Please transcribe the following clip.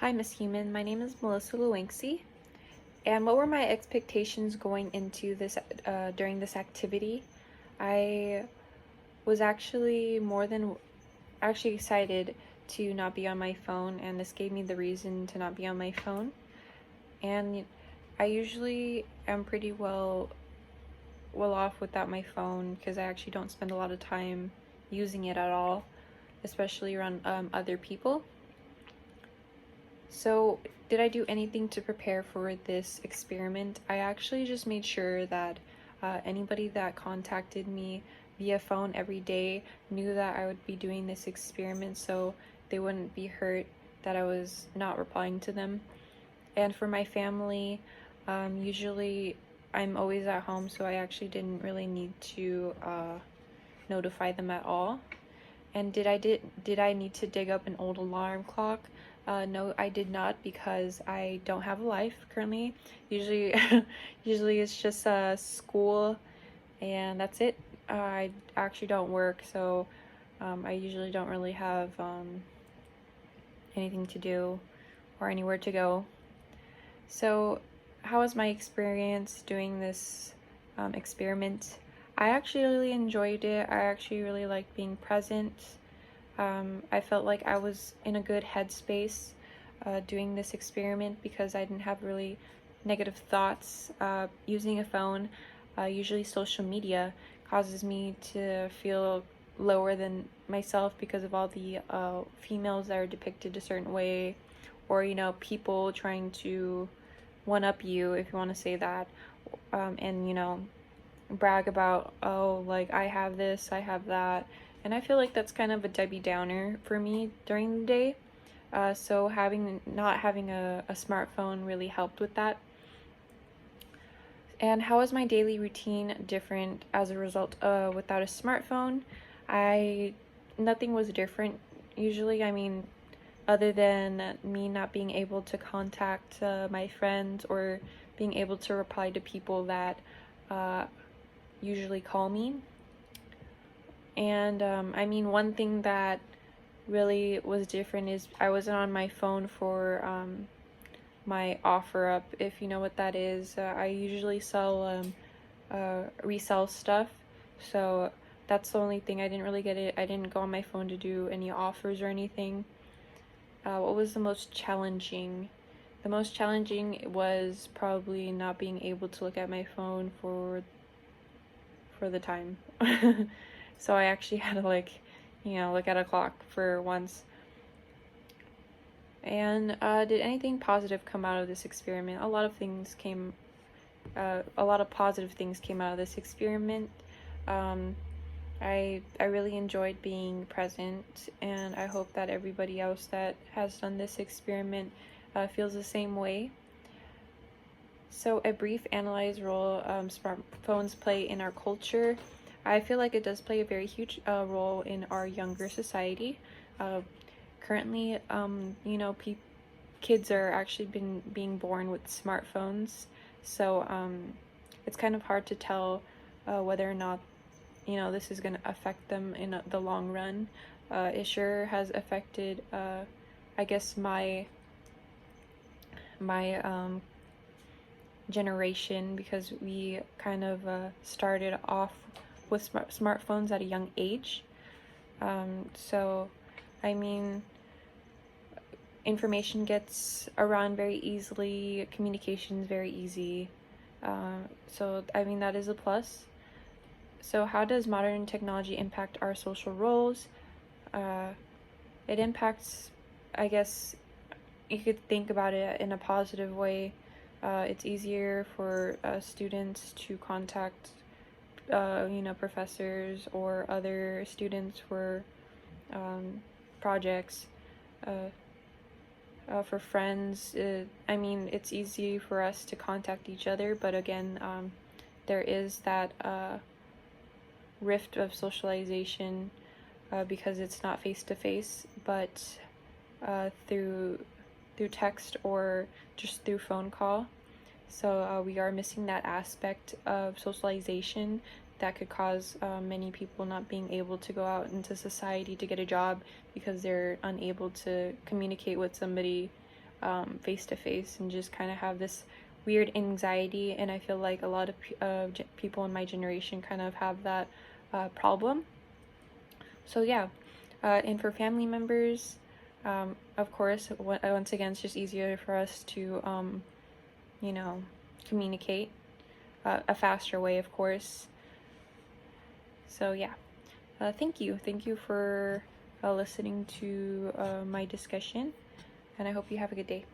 Hi, Miss Human. My name is Melissa Lewanksy. And what were my expectations going into this during this activity? I was actually actually excited to not be on my phone, and this gave me the reason to not be on my phone. And I usually am pretty well off without my phone because I actually don't spend a lot of time using it at all, especially around other people. So, did I do anything to prepare for this experiment? I actually just made sure that anybody that contacted me via phone every day knew that I would be doing this experiment so they wouldn't be hurt that I was not replying to them. And for my family, usually I'm always at home, so I actually didn't really need to notify them at all. And did I need to dig up an old alarm clock? No, I did not because I don't have a life currently. Usually, usually it's just school, and that's it. I actually don't work, so I usually don't really have anything to do or anywhere to go. So, how was my experience doing this experiment? I actually really enjoyed it. I actually really liked being present. I felt like I was in a good headspace doing this experiment because I didn't have really negative thoughts. Using a phone, usually social media, causes me to feel lower than myself because of all the females that are depicted a certain way, or people trying to one up you, if you want to say that, and brag about, oh, like, I have this, I have that. And I feel like that's kind of a Debbie Downer for me during the day. So not having a smartphone really helped with that. And how is my daily routine different as a result without a smartphone? I Nothing was different usually. I mean, other than me not being able to contact my friends or being able to reply to people that uh, usually call me. And I mean, one thing that really was different is I wasn't on my phone for my offer up, if you know what that is. I usually resell stuff, so that's the only thing. I didn't really get it. I didn't go on my phone to do any offers or anything. What was the most challenging? The most challenging was probably not being able to look at my phone for the time. So I actually had to look at a clock for once. And did anything positive come out of this experiment? A lot of positive things came out of this experiment. Um, I really enjoyed being present, and I hope that everybody else that has done this experiment feels the same way. So, a brief analyze role smartphones play in our culture. I feel like it does play a very huge role in our younger society. Uh, Currently, kids are actually being born with smartphones, so it's kind of hard to tell whether or not this is going to affect them in the long run. It sure has affected, I guess, my generation, because we kind of started off with smartphones at a young age. So, I mean, information gets around very easily, communication is very easy. So, I mean, that is a plus. So, how does modern technology impact our social roles? Uh, it impacts, I guess, you could think about it in a positive way. It's easier for students to contact, professors or other students for projects. Uh, for friends, I mean, it's easy for us to contact each other, but again, there is that rift of socialization because it's not face to face, but through text or just through phone call. So we are missing that aspect of socialization that could cause many people not being able to go out into society to get a job because they're unable to communicate with somebody face to face, and just kind of have this weird anxiety. And I feel like a lot of people in my generation kind of have that problem. So yeah, and for family members, of course, once again, it's just easier for us to, you know, communicate a faster way, of course. So yeah, thank you. Thank you for listening to my discussion, and I hope you have a good day.